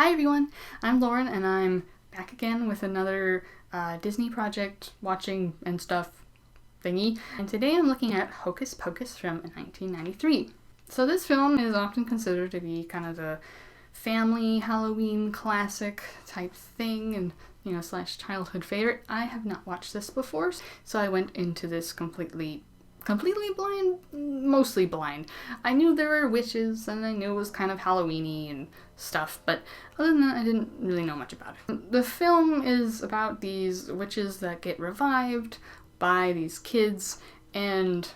Hi everyone, I'm Lauren and I'm back again with another Disney project watching and stuff thingy. And today I'm looking at Hocus Pocus from 1993. So this film is often considered to be kind of the family Halloween classic type thing and slash childhood favorite. I have not watched this before, so I went into this completely blind, mostly blind. I knew there were witches and I knew it was kind of Halloween-y and stuff, but other than that I didn't really know much about it. The film is about these witches that get revived by these kids, and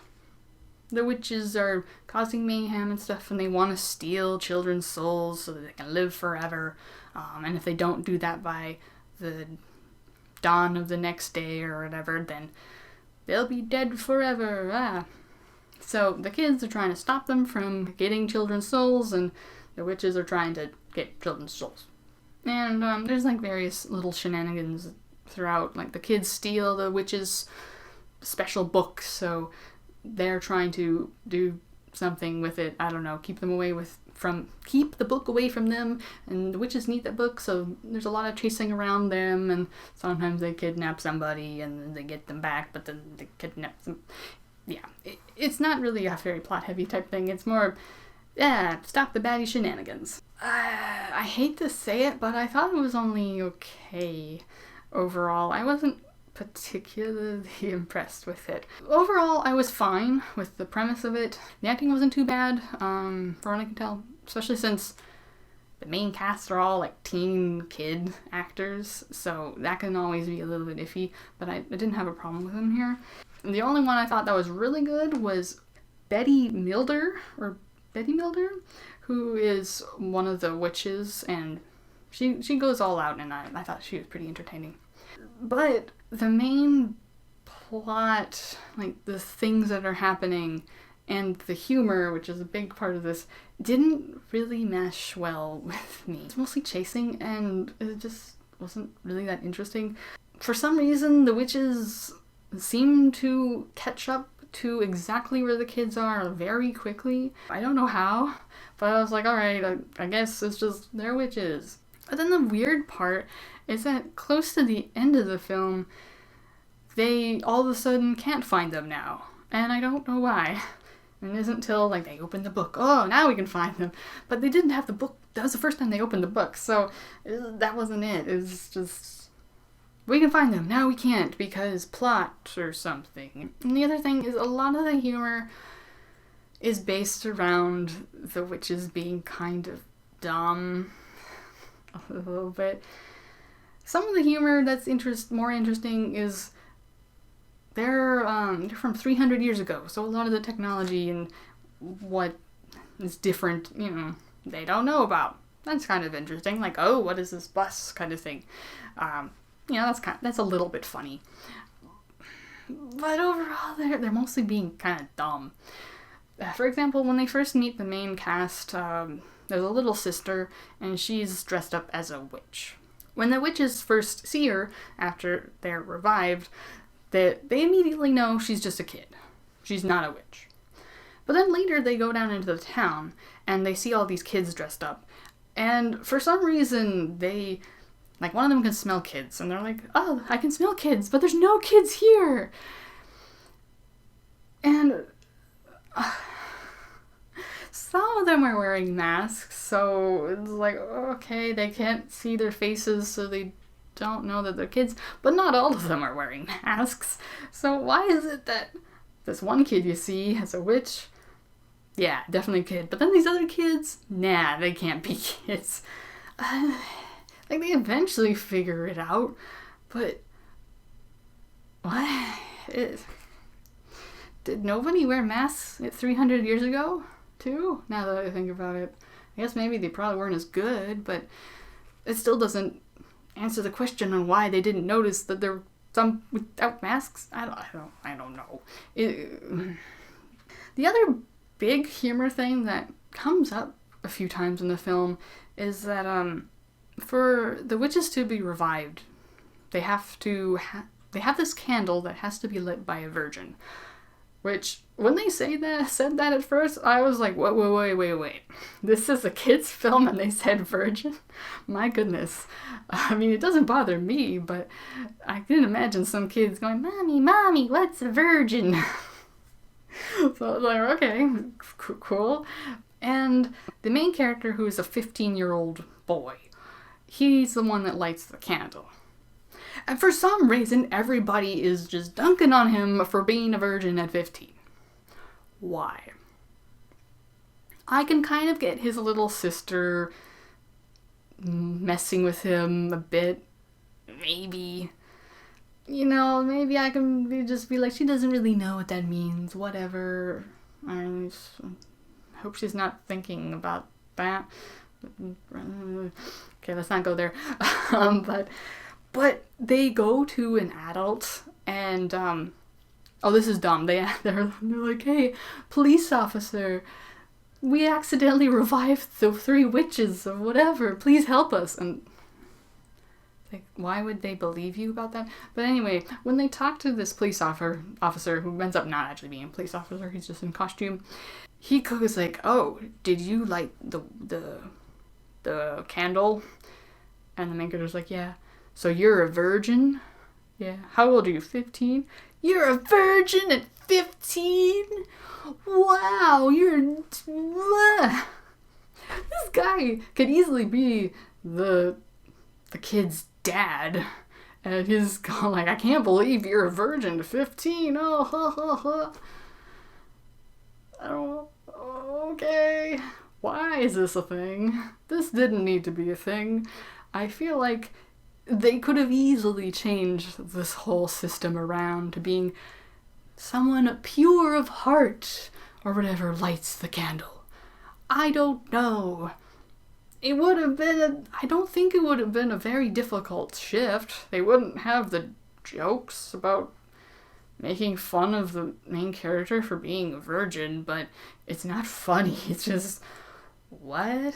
the witches are causing mayhem and stuff, and they want to steal children's souls so that they can live forever, and if they don't do that by the dawn of the next day or whatever, then they'll be dead forever. So the kids are trying to stop them from getting children's souls, and the witches are trying to get children's souls. And there's like various little shenanigans throughout. Like the kids steal the witches' special book, so they're trying to do something with it. I don't know, keep the book away from them, and the witches need that book, so there's a lot of chasing around them, and sometimes they kidnap somebody and then they get them back, but then they kidnap them. Yeah, it's not really a very plot heavy type thing. It's more, stop the baddie shenanigans. I hate to say it, but I thought it was only okay overall. I wasn't particularly impressed with it. Overall, I was fine with the premise of it. The acting wasn't too bad, from what I can tell, especially since the main cast are all like teen kid actors, so that can always be a little bit iffy, but I didn't have a problem with them here. And the only one I thought that was really good was Betty Milder, who is one of the witches, and she goes all out, and I thought she was pretty entertaining. But the main plot, like the things that are happening, and the humor, which is a big part of this, didn't really mesh well with me. It's mostly chasing, and it just wasn't really that interesting. For some reason, the witches seem to catch up to exactly where the kids are very quickly. I don't know how, but I was like, alright, I guess it's just they're witches. But then the weird part is that close to the end of the film, they all of a sudden can't find them now. And I don't know why. And it isn't until like they open the book, oh, now we can find them. But they didn't have the book. That was the first time they opened the book. So that wasn't it. It was just, we can find them, now we can't because plot or something. And the other thing is a lot of the humor is based around the witches being kind of dumb. A little bit. Some of the humor that's more interesting is they're from 300 years ago, so a lot of the technology and what is different, they don't know about. That's kind of interesting. Like, oh, what is this bus kind of thing? That's a little bit funny. But overall, they're mostly being kind of dumb. For example, when they first meet the main cast, there's a little sister, and she's dressed up as a witch. When the witches first see her, after they're revived, they immediately know she's just a kid. She's not a witch. But then later they go down into the town, and they see all these kids dressed up. And for some reason, one of them can smell kids, and they're like, oh, I can smell kids, but there's no kids here! And some of them are wearing masks, so it's like, okay, they can't see their faces, so they don't know that they're kids, but not all of them are wearing masks. So why is it that this one kid you see as a witch, yeah, definitely a kid, but then these other kids, nah, they can't be kids. They eventually figure it out, but what? Did nobody wear masks 300 years ago? Too, now that I think about it. I guess maybe they probably weren't as good, but it still doesn't answer the question on why they didn't notice that there were some without masks. I don't know. The other big humor thing that comes up a few times in the film is that for the witches to be revived, they have this candle that has to be lit by a virgin. Which, when they said that at first, I was like, wait. This is a kid's film and they said virgin? My goodness. I mean, it doesn't bother me, but I can imagine some kids going, Mommy, what's a virgin? So I was like, okay, cool. And the main character, who is a 15-year-old boy, he's the one that lights the candle. And for some reason, everybody is just dunking on him for being a virgin at 15. Why? I can kind of get his little sister messing with him a bit. Maybe. Maybe I can just be like, she doesn't really know what that means. Whatever. I hope she's not thinking about that. Okay, let's not go there. But they go to an adult and, this is dumb. They're like, hey, police officer, we accidentally revived the 3 witches or whatever. Please help us. And, like, why would they believe you about that? But anyway, when they talk to this police officer, who ends up not actually being a police officer, he's just in costume, he goes like, oh, did you light the candle? And the main character's like, yeah. So you're a virgin? Yeah. How old are you? 15? You're a virgin at 15? Wow, this guy could easily be the kid's dad. And he's going like, I can't believe you're a virgin at 15. Oh, ha, ha, ha. I don't know. Okay. Why is this a thing? This didn't need to be a thing. I feel like they could have easily changed this whole system around to being someone pure of heart or whatever lights the candle. I don't know. I don't think it would have been a very difficult shift. They wouldn't have the jokes about making fun of the main character for being a virgin, but it's not funny. It's just, what?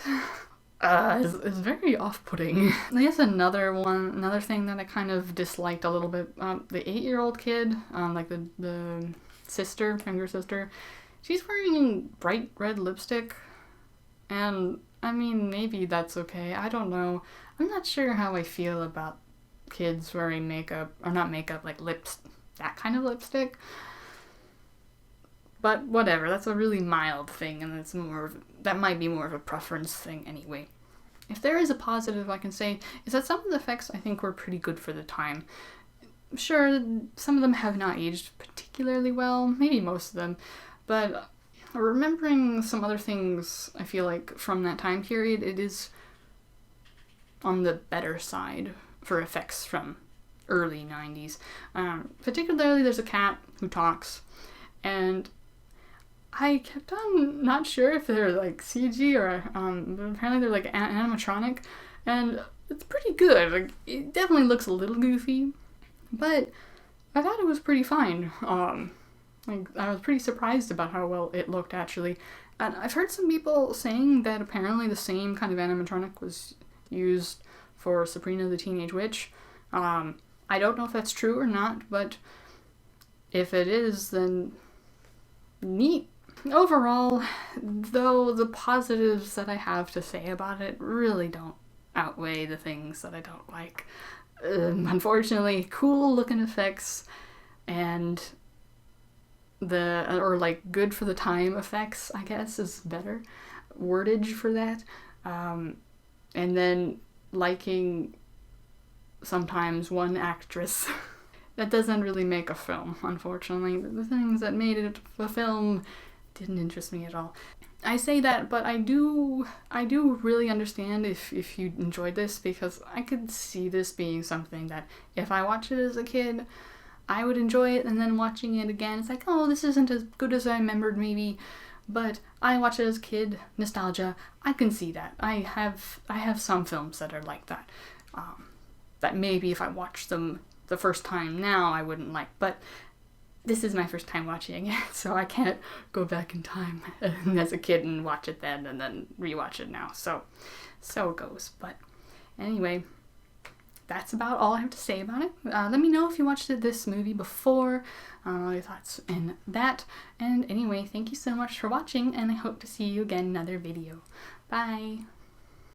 It's very off-putting. I guess another thing that I kind of disliked a little bit, the 8-year-old kid, like the sister, younger sister, she's wearing bright red lipstick, and I mean, maybe that's okay. I don't know. I'm not sure how I feel about kids wearing makeup, or not makeup, like that kind of lipstick. But whatever, that's a really mild thing, and that might be more of a preference thing anyway. If there is a positive I can say, is that some of the effects I think were pretty good for the time. Sure, some of them have not aged particularly well, maybe most of them, but remembering some other things I feel like from that time period, it is on the better side for effects from early 90s. Particularly there's a cat who talks, and I kept on not sure if they're like CG or but apparently they're like animatronic, and it's pretty good. Like, it definitely looks a little goofy, but I thought it was pretty fine. Like, I was pretty surprised about how well it looked actually. And I've heard some people saying that apparently the same kind of animatronic was used for Sabrina the Teenage Witch. I don't know if that's true or not, but if it is, then neat. Overall, though, the positives that I have to say about it really don't outweigh the things that I don't like. Unfortunately, cool looking effects and good for the time effects, I guess, is better wordage for that. And then liking sometimes one actress. That doesn't really make a film, unfortunately. The things that made it a film didn't interest me at all. I say that, but I do really understand if you enjoyed this, because I could see this being something that if I watched it as a kid, I would enjoy it, and then watching it again, it's like, oh, this isn't as good as I remembered maybe, but I watched it as a kid, nostalgia, I can see that. I have some films that are like that, that maybe if I watched them the first time now I wouldn't like, but this is my first time watching it, so I can't go back in time as a kid and watch it then and then rewatch it now, so it goes. But anyway, that's about all I have to say about it. Let me know if you watched this movie before, your thoughts in that. And anyway, thank you so much for watching, and I hope to see you again in another video. Bye!